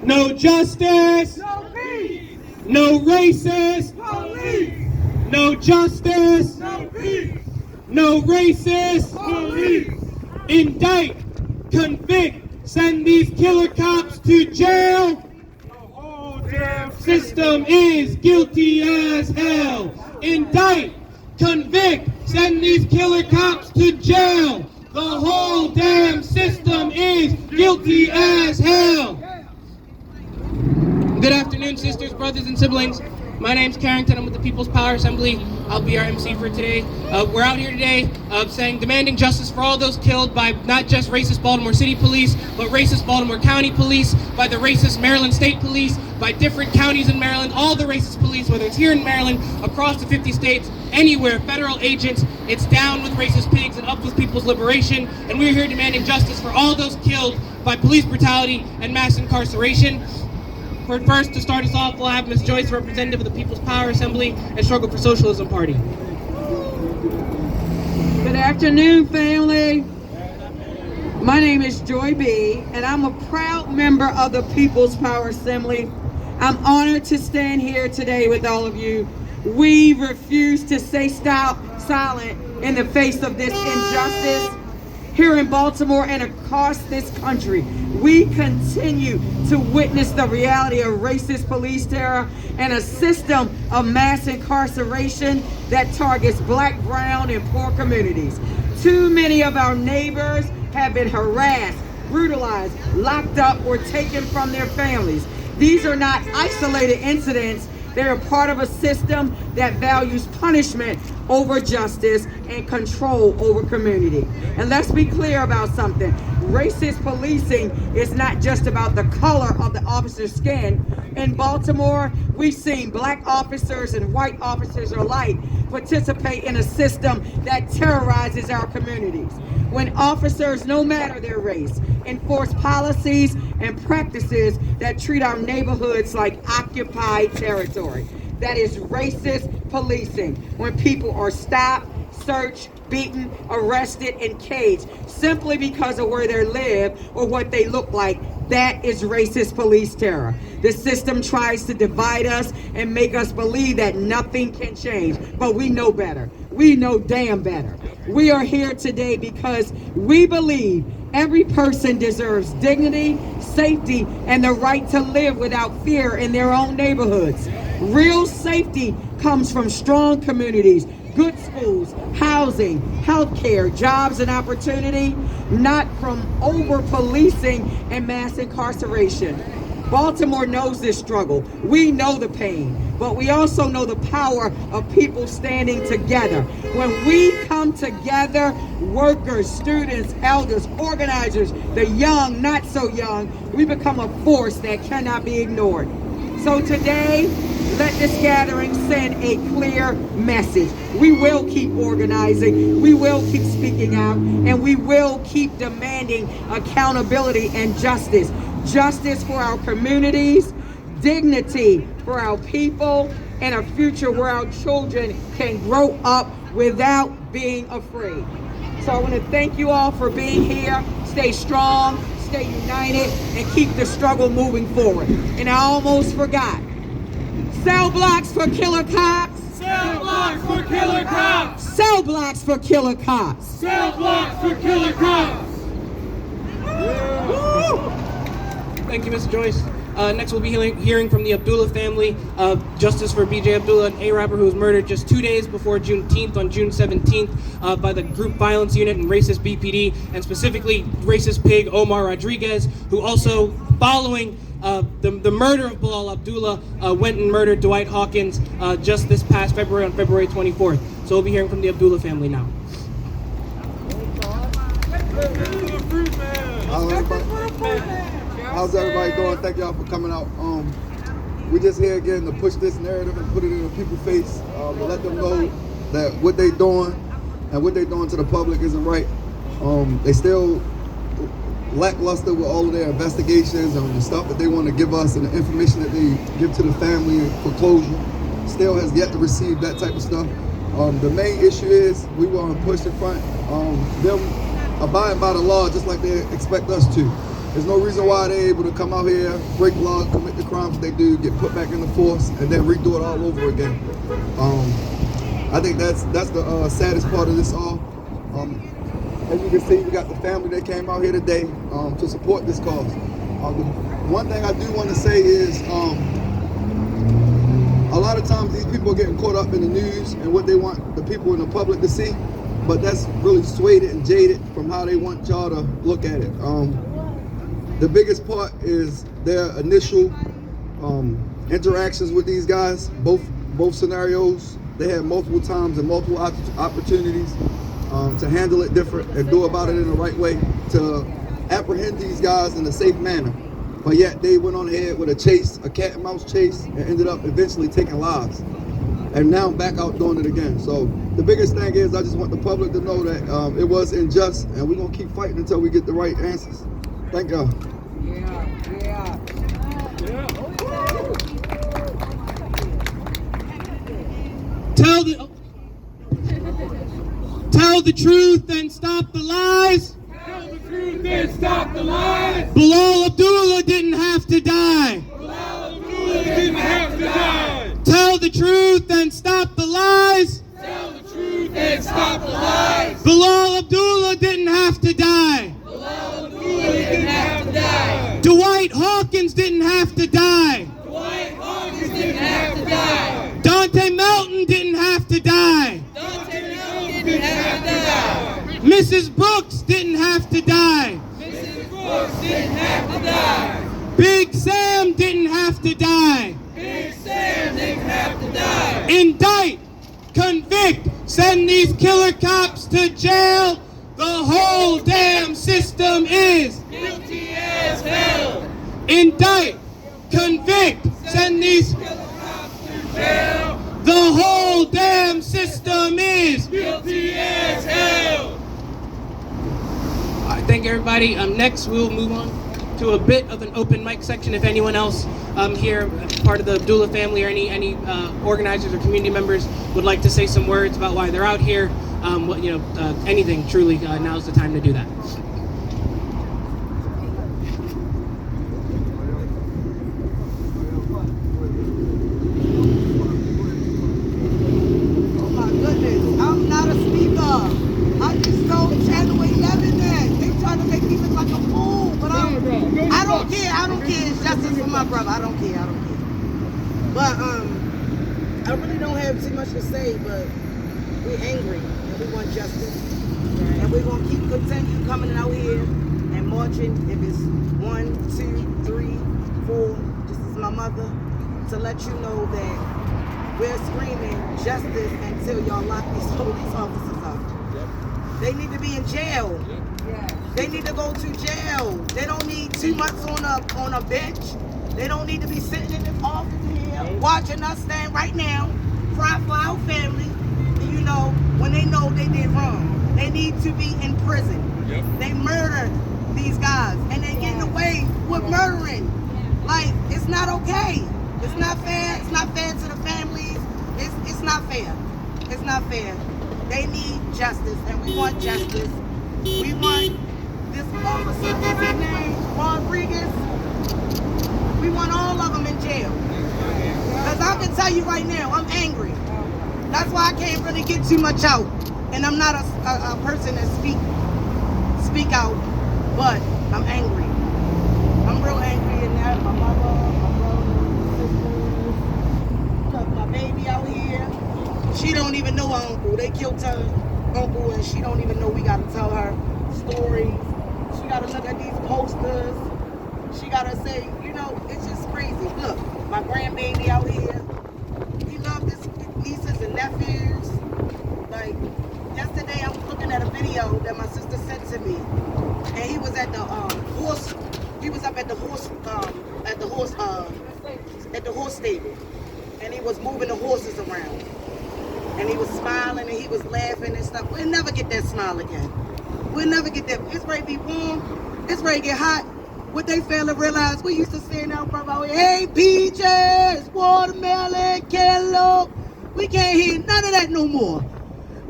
No justice. No peace. No racist. Police. No justice. No peace. No racist. Police. Indict, convict, send these killer cops to jail. The whole damn System is guilty as hell. Indict, convict, send these killer cops to jail. The whole damn system is guilty as hell. Good afternoon, sisters, brothers, and siblings. My name's Carrington. I'm with the People's Power Assembly. I'll be our MC for today. We're out here today demanding justice for all those killed by not just racist Baltimore City Police, but racist Baltimore County Police, by the racist Maryland State Police, by different counties in Maryland, all the racist police, whether it's here in Maryland, across the 50 states, anywhere, federal agents. It's down with racist pigs and up with people's liberation. And we're here demanding justice for all those killed by police brutality and mass incarceration. First, to start us off, we'll have Ms. Joyce, representative of the People's Power Assembly and Struggle for Socialism Party. Good afternoon, family. My name is Joy B, and I'm a proud member of the People's Power Assembly. I'm honored to stand here today with all of you. We refuse to stay silent in the face of this injustice. Here in Baltimore and across this country, we continue to witness the reality of racist police terror and a system of mass incarceration that targets Black, brown, and poor communities. Too many of our neighbors have been harassed, brutalized, locked up, or taken from their families. These are not isolated incidents. They are part of a system that values punishment over justice and control over community. And let's be clear about something. Racist policing is not just about the color of the officer's skin. In Baltimore, we've seen Black officers and white officers alike participate in a system that terrorizes our communities. When officers, no matter their race, enforce policies and practices that treat our neighborhoods like occupied territory. That is racist policing. When people are stopped, searched, beaten, arrested, and caged simply because of where they live or what they look like, that is racist police terror. The system tries to divide us and make us believe that nothing can change, but we know better. We know damn better. We are here today because we believe every person deserves dignity, safety, and the right to live without fear in their own neighborhoods. Real safety comes from strong communities, good schools, housing, healthcare, jobs, and opportunity, not from over-policing and mass incarceration. Baltimore knows this struggle. We know the pain, but we also know the power of people standing together. When we come together, workers, students, elders, organizers, the young, not so young, we become a force that cannot be ignored. So today, let this gathering send a clear message. We will keep organizing, we will keep speaking out, and we will keep demanding accountability and justice. Justice for our communities, dignity for our people, and a future where our children can grow up without being afraid. So I want to thank you all for being here. Stay strong, stay united, and keep the struggle moving forward. And I almost forgot. Cell blocks for killer cops. Cell blocks for killer cops. Cell blocks for killer cops. Cell blocks for killer cops. Woo! Thank you, Ms. Joyce. Next, we'll be hearing from the Abdullah family, justice for B.J. Abdullah, an A-rapper who was murdered just 2 days before Juneteenth on June 17th by the Group Violence Unit and racist BPD, and specifically racist pig Omar Rodriguez, who also, following the murder of Bilal Abdullah, went and murdered Dwight Hawkins just this past February, on February 24th. So we'll be hearing from the Abdullah family now. How's everybody doing? Thank y'all for coming out. We just here again to push this narrative and put it in the people's face, to let them know that what they doing and what they doing to the public isn't right. They still lackluster with all of their investigations and the stuff that they want to give us and the information that they give to the family for closure. Still has yet to receive that type of stuff. The main issue is we want to push in front them abiding by the law just like they expect us to. There's no reason why they're able to come out here, break laws, commit the crimes they do, get put back in the force, and then redo it all over again. I think that's the saddest part of this all. As you can see, we got the family that came out here today to support this cause. The one thing I do want to say is a lot of times these people are getting caught up in the news and what they want the people in the public to see, but that's really swayed and jaded from how they want y'all to look at it. The biggest part is their initial interactions with these guys. Both scenarios, they had multiple times and multiple opportunities to handle it different and do about it in the right way, to apprehend these guys in a safe manner. But yet they went on ahead with a chase, a cat and mouse chase, and ended up eventually taking lives. And now I'm back out doing it again. So the biggest thing is I just want the public to know that it was unjust, and we're gonna keep fighting until we get the right answers. Thank y'all. Tell the truth and stop the lies. Tell the truth and stop the lies. Bilal Abdullah didn't have to die. Bilal Abdullah didn't have to die. Tell the truth and stop the lies. Tell the truth and stop the lies. Bilal Abdullah didn't have to die. Bilal Abdullah didn't have to die. Dwight Hawkins didn't have to die. Dwight Hawkins didn't have to die. Dante Melton didn't have to die. Dante Melton didn't have to die. Mrs. Brooks didn't have to die. Mrs. Brooks didn't have to die. Big Sam didn't have to die. Big Sam didn't have to die. Indict, convict, send these killer cops to jail. The whole damn system is Guilty as hell. indict, convict, send these. Hell. The whole damn system is. Guilty as hell. All right, thank you, everybody. Next, we'll move on to a bit of an open mic section. If anyone else here, part of the Abdullah family, or any organizers or community members would like to say some words about why they're out here, anything, truly, now's the time to do that. Oh my goodness, I'm not a speaker. I just told Channel 11 that. They try to make me look like a fool, but I don't care. I don't care. It's justice for my brother. I don't care. But I really don't have too much to say, but we're angry and we want justice. And we're gonna continue coming out here and marching. If it's 1, 2, 3, 4, this is my mother, to let you know that we're screaming justice until y'all lock these police officers up. They need to be in jail. They need to go to jail. They don't need 2 months on a bench. They don't need to be sitting in this office here watching us stand right now, cry for our family. You know, when they know they did wrong. They need to be in prison. They murdered these guys and they getting away with murdering. Like, it's not okay. It's not fair. It's not fair to the families. It's not fair. It's not fair. They need justice, and we want justice. We want this officer, what's his name, Rodriguez. We want all of them in jail. Because I can tell you right now, I'm angry. That's why I can't really get too much out. And I'm not a person that speak out, but I'm angry. I'm real angry in that. My mother, my brother, sisters, look, my baby out here. She don't even know her uncle. They killed her uncle and she don't even know we gotta tell her stories. She gotta look at these posters. She gotta say, you know, it's just crazy. Look, my grandbaby out here. He loved his nieces and nephews. Like, yesterday I was looking at a video that my sister sent to me. And he was at the horse, he was up at the horse stable. And he was moving the horses around. And he was smiling and he was laughing and stuff. We'll never get that smile again. We'll never get that. It's ready to be warm. It's ready to get hot. What they fail to realize, we used to stand out front out here, hey, peaches, watermelon, cantaloupe. We can't hear none of that no more.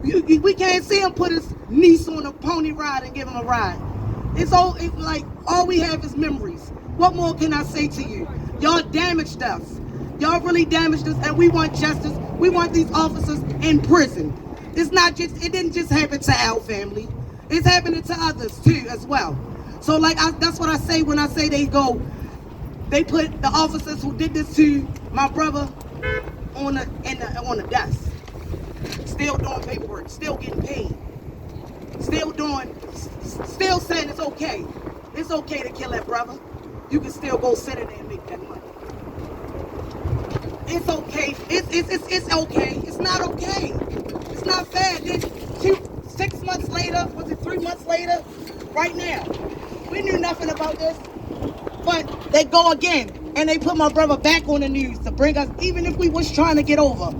We can't see him put his niece on a pony ride and give him a ride. It's like All we have is memories. What more can I say to you? Y'all damaged us. Y'all really damaged us, and we want justice. We want these officers in prison. It didn't just happen to our family. It's happening to others too as well. So that's what I say when I say they put the officers who did this to my brother on the desk. Still doing paperwork, still getting paid. Still saying it's okay. It's okay to kill that brother. You can still go sit in there and make that money. It's okay. It's okay. It's not okay. It's not fair. Then 6 months later, was it 3 months later? Right now, we knew nothing about this, but they go again and they put my brother back on the news to bring us, even if we was trying to get over,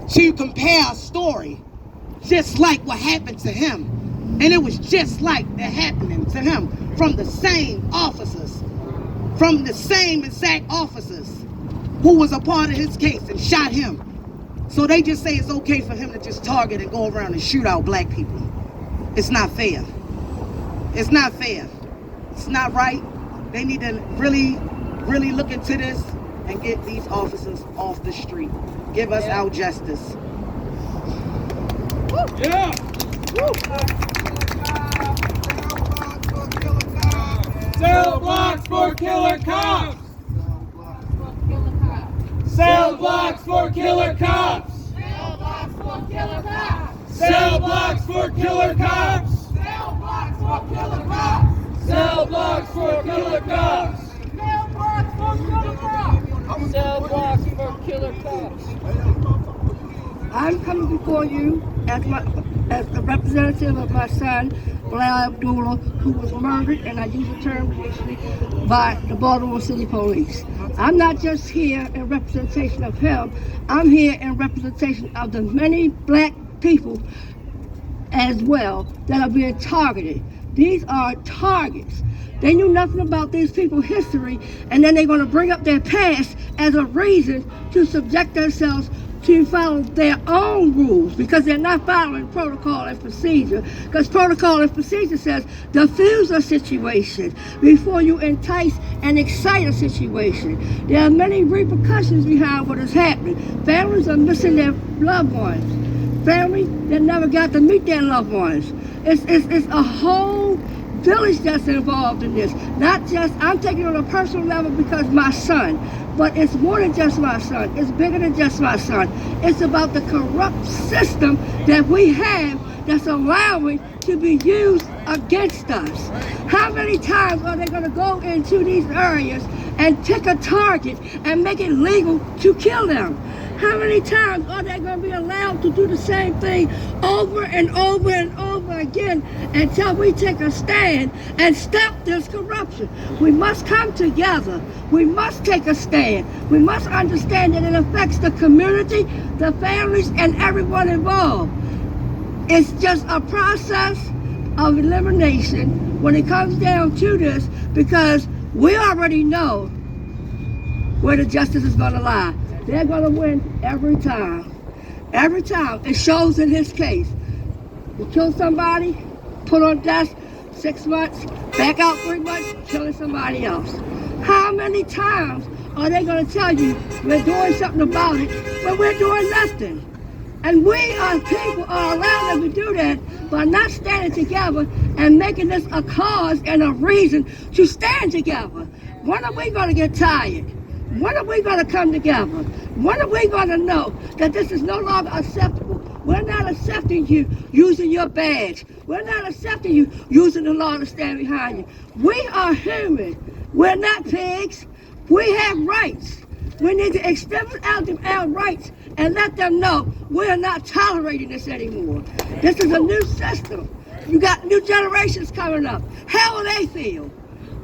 to compare a story, just like what happened to him, and it was just like that happening to him from the same officers, from the same exact officers who was a part of his case and shot him. So they just say it's okay for him to just target and go around and shoot out black people. It's not fair. It's not fair. It's not right. They need to really, really look into this and get these officers off the street. Give us our justice. Yeah. Cell blocks for killer cops. Cell blocks for killer cops. Cell blocks for killer cops. Cell blocks for killer cops. Cell blocks for killer cops. Cell blocks for killer cops. Cell blocks for killer cops. Cell blocks for killer cops. I'm coming before you as the representative of my son, Bilal Abdullah, who was murdered, and I use the term loosely, by the Baltimore City Police. I'm not just here in representation of him, I'm here in representation of the many black people as well that are being targeted. These are targets. They knew nothing about these people's history, and then they're going to bring up their past as a reason to subject themselves to follow their own rules, because they're not following protocol and procedure. Because protocol and procedure says diffuse a situation before you entice and excite a situation. There are many repercussions behind what is happening. Families are missing their loved ones. Families that never got to meet their loved ones. It's a whole village that's involved in this. Not just, I'm taking it on a personal level because my son, but it's more than just my son. It's bigger than just my son. It's about the corrupt system that we have that's allowing to be used against us. How many times are they going to go into these areas and pick a target and make it legal to kill them? How many times are they going to be allowed to do the same thing over and over and over again until we take a stand and stop this corruption? We must come together. We must take a stand. We must understand that it affects the community, the families, and everyone involved. It's just a process of elimination when it comes down to this, because we already know where the justice is going to lie. They're going to win every time. Every time. It shows in his case. You kill somebody, put on death 6 months, back out 3 months, killing somebody else. How many times are they going to tell you we're doing something about it when we're doing nothing? And we as people are allowed them to do that by not standing together and making this a cause and a reason to stand together. When are we going to get tired? When are we going to come together? When are we going to know that this is no longer acceptable? We're not accepting you using your badge. We're not accepting you using the law to stand behind you. We are human. We're not pigs. We have rights. We need to extend out our rights and let them know we're not tolerating this anymore. This is a new system. You got new generations coming up. How will they feel?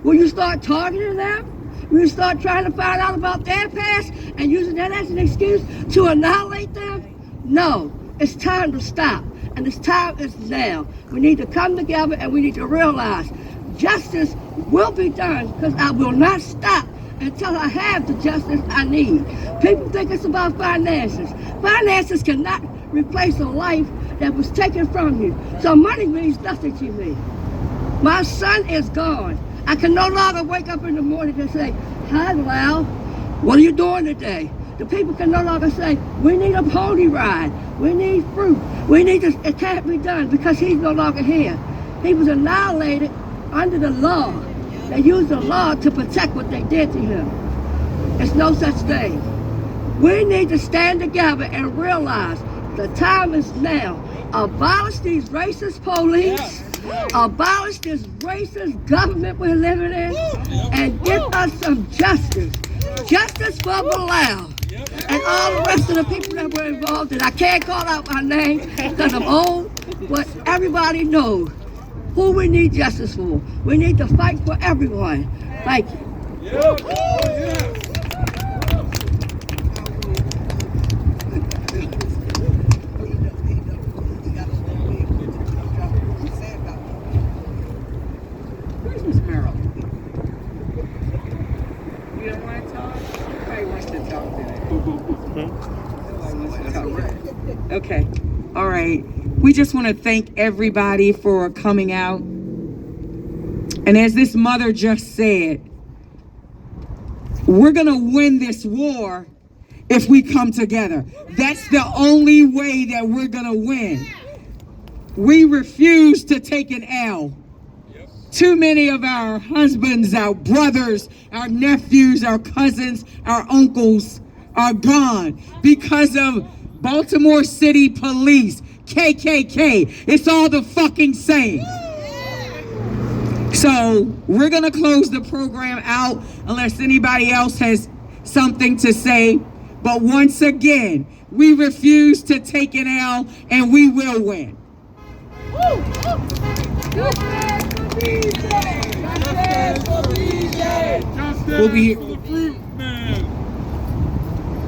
Will you start targeting them? Will you start trying to find out about their past and using that as an excuse to annihilate them? No, it's time to stop. And this time is now. We need to come together and we need to realize justice will be done, because I will not stop until I have the justice I need. People think it's about finances. Finances cannot replace a life that was taken from you. So money means nothing to me. My son is gone. I can no longer wake up in the morning and say, hi, Bilal, what are you doing today? The people can no longer say, we need a pony ride, we need fruit, we need this. It can't be done because he's no longer here. He was annihilated under the law. They used the law to protect what they did to him. There's no such thing. We need to stand together and realize the time is now. Abolish these racist police, abolish this racist government we're living in, and give us some justice. Justice for Bilal and all the rest of the people that were involved. And I can't call out my name because I'm old, but everybody knows who we need justice for. We need to fight for everyone. Thank you. Where's Miss Merrill? You don't want to talk? Everybody wants to talk today. Okay. All right. We just want to thank everybody for coming out. And as this mother just said, we're going to win this war if we come together. That's the only way that we're going to win. We refuse to take an L. Too many of our husbands, our brothers, our nephews, our cousins, our uncles are gone because of Baltimore City Police, KKK. It's all the fucking same. So we're gonna close the program out unless anybody else has something to say. But once again, we refuse to take an L and we will win.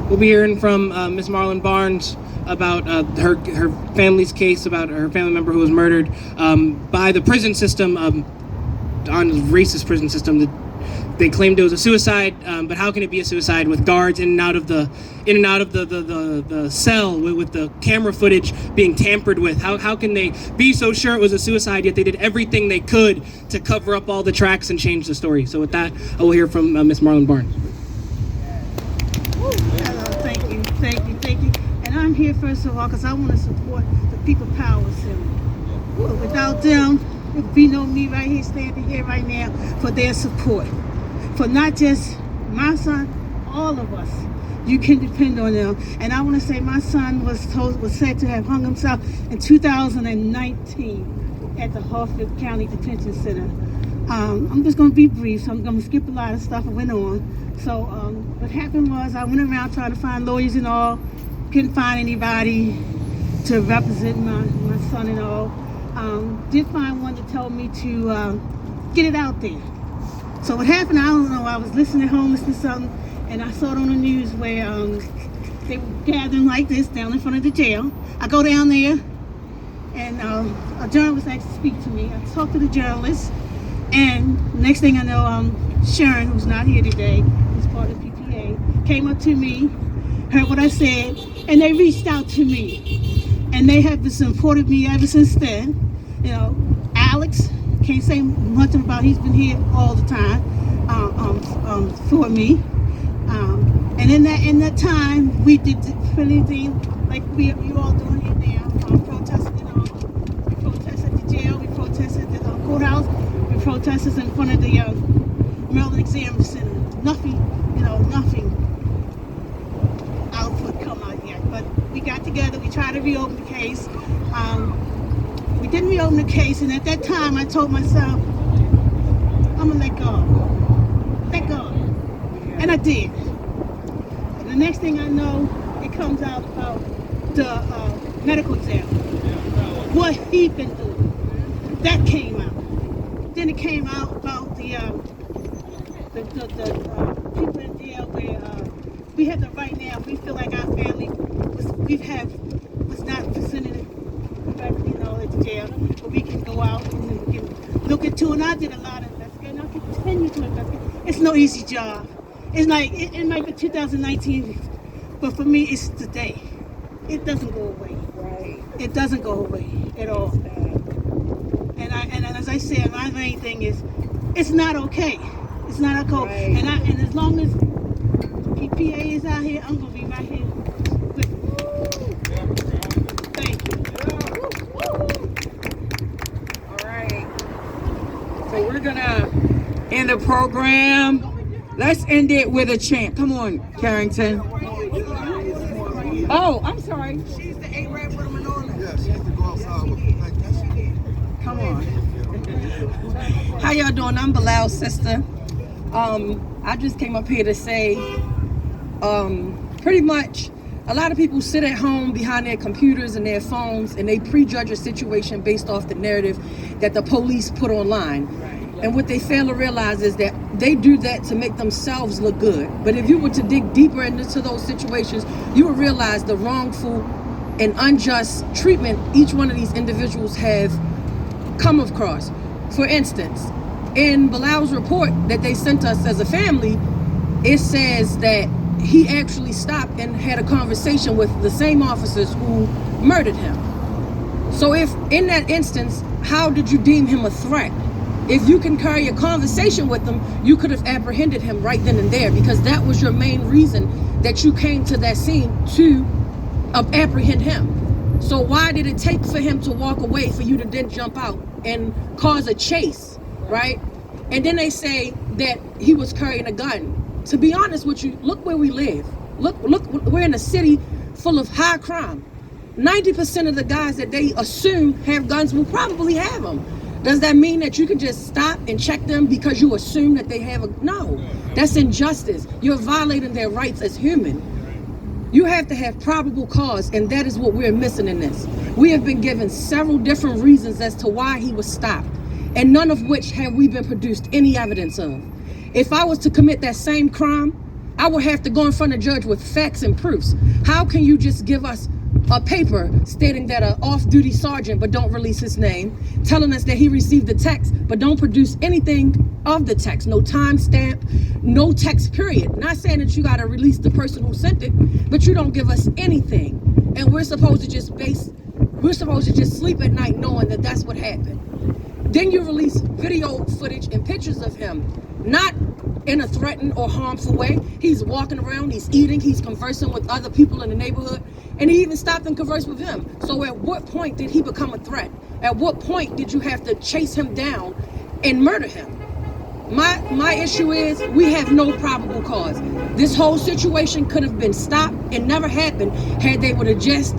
We'll be hearing from Miss Marlon Barnes about her family's case, about her family member who was murdered by the prison system, on a racist prison system. They claimed it was a suicide, but how can it be a suicide with guards in and out of the cell with the camera footage being tampered with? How can they be so sure it was a suicide, yet they did everything they could to cover up all the tracks and change the story? So with that, I will hear from Miss Marlon Barnes. Thank you. And I'm here first of all because I want to support the People Power Assembly. Without them, it would be no me right here standing here right now for their support. For not just my son, all of us. You can depend on them. And I want to say my son was said to have hung himself in 2019 at the Harford County Detention Center. I'm just going to be brief, so I'm going to skip a lot of stuff that went on. So what happened was I went around trying to find lawyers and all. Couldn't find anybody to represent my son and all. Did find one that told me to get it out there. So what happened, I don't know, I was listening at home, listening to something, and I saw it on the news where they were gathering like this down in front of the jail. I go down there, and a journalist asked to speak to me. I talked to the journalist, and next thing I know, Sharon, who's not here today, who's part of the PPA, came up to me, heard what I said, and they reached out to me. And they have supported me ever since then. You know, Alex, can't say much about, he's been here all the time for me. And in that time, we did anything like you all doing here now, protesting and all. We protested at the jail, we protested at the courthouse, we protested in front of the Maryland Exam Center. Nothing output come out yet. But we got together, we tried to reopen the case. We didn't reopen the case, and at that time I told myself, I'm gonna let go. And I did. And the next thing I know, it comes out about the medical exam. What he'd been doing. That came out. Then it came out about the people in jail where we have the right now, we feel like our family was not presented correctly, at the jail, but we can go out and we can look into, and I did a lot of investigating, I'll continue to investigate. It's no easy job. It's like, it might be 2019, but for me, it's today. It doesn't go away. Right. It doesn't go away at all. And as I said, my main thing is, it's not okay. It's not okay. Right. And as long as PPA is out here, I'm gonna be right here. Thank you. All right. So we're gonna end the program. Let's end it with a chant. Come on, Carrington. Oh, I'm sorry. She's the A-Rap with a minority. Yeah, she used to go outside with me. Thank you. Come on. How y'all doing? I'm Bilal's sister. I just came up here to say, pretty much, a lot of people sit at home behind their computers and their phones and they prejudge a situation based off the narrative that the police put online. And what they fail to realize is that they do that to make themselves look good. But if you were to dig deeper into those situations, you would realize the wrongful and unjust treatment each one of these individuals have come across. For instance, in Bilal's report that they sent us as a family, it says that he actually stopped and had a conversation with the same officers who murdered him. So if in that instance, how did you deem him a threat? If you can carry a conversation with him, you could have apprehended him right then and there, because that was your main reason that you came to that scene, to apprehend him. So why did it take for him to walk away for you to then jump out and cause a chase, right? And then they say that he was carrying a gun. To be honest with you, look where we live. Look, we're in a city full of high crime. 90% of the guys that they assume have guns will probably have them. Does that mean that you can just stop and check them because you assume that they have a... No, that's injustice. You're violating their rights as human. You have to have probable cause, and that is what we're missing in this. We have been given several different reasons as to why he was stopped, and none of which have we been produced any evidence of. If I was to commit that same crime, I would have to go in front of a judge with facts and proofs. How can you just give us a paper stating that an off-duty sergeant, but don't release his name, telling us that he received the text, but don't produce anything of the text, no timestamp, no text period. Not saying that you got to release the person who sent it, but you don't give us anything. And we're supposed to just sleep at night knowing that that's what happened. Then you release video footage and pictures of him, not in a threatened or harmful way. He's walking around, he's eating, he's conversing with other people in the neighborhood, and he even stopped and conversed with them. So at what point did he become a threat? At what point did you have to chase him down and murder him? My issue is we have no probable cause. This whole situation could have been stopped and never happened had they would have just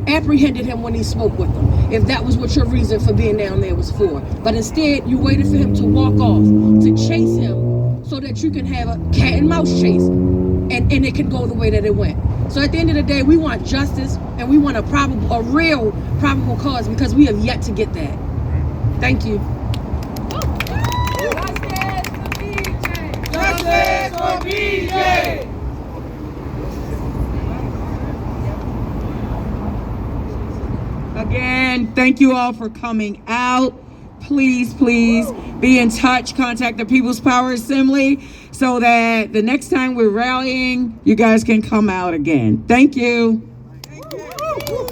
apprehended him when he spoke with them, if that was what your reason for being down there was for. But instead, you waited for him to walk off, to chase him, so that you can have a cat and mouse chase, and it can go the way that it went. So at the end of the day, we want justice, and we want a real probable cause, because we have yet to get that. Thank you. Justice for BJ! Again, thank you all for coming out. Please, please be in touch. Contact the People's Power Assembly so that the next time we're rallying, you guys can come out again. Thank you. Thank you.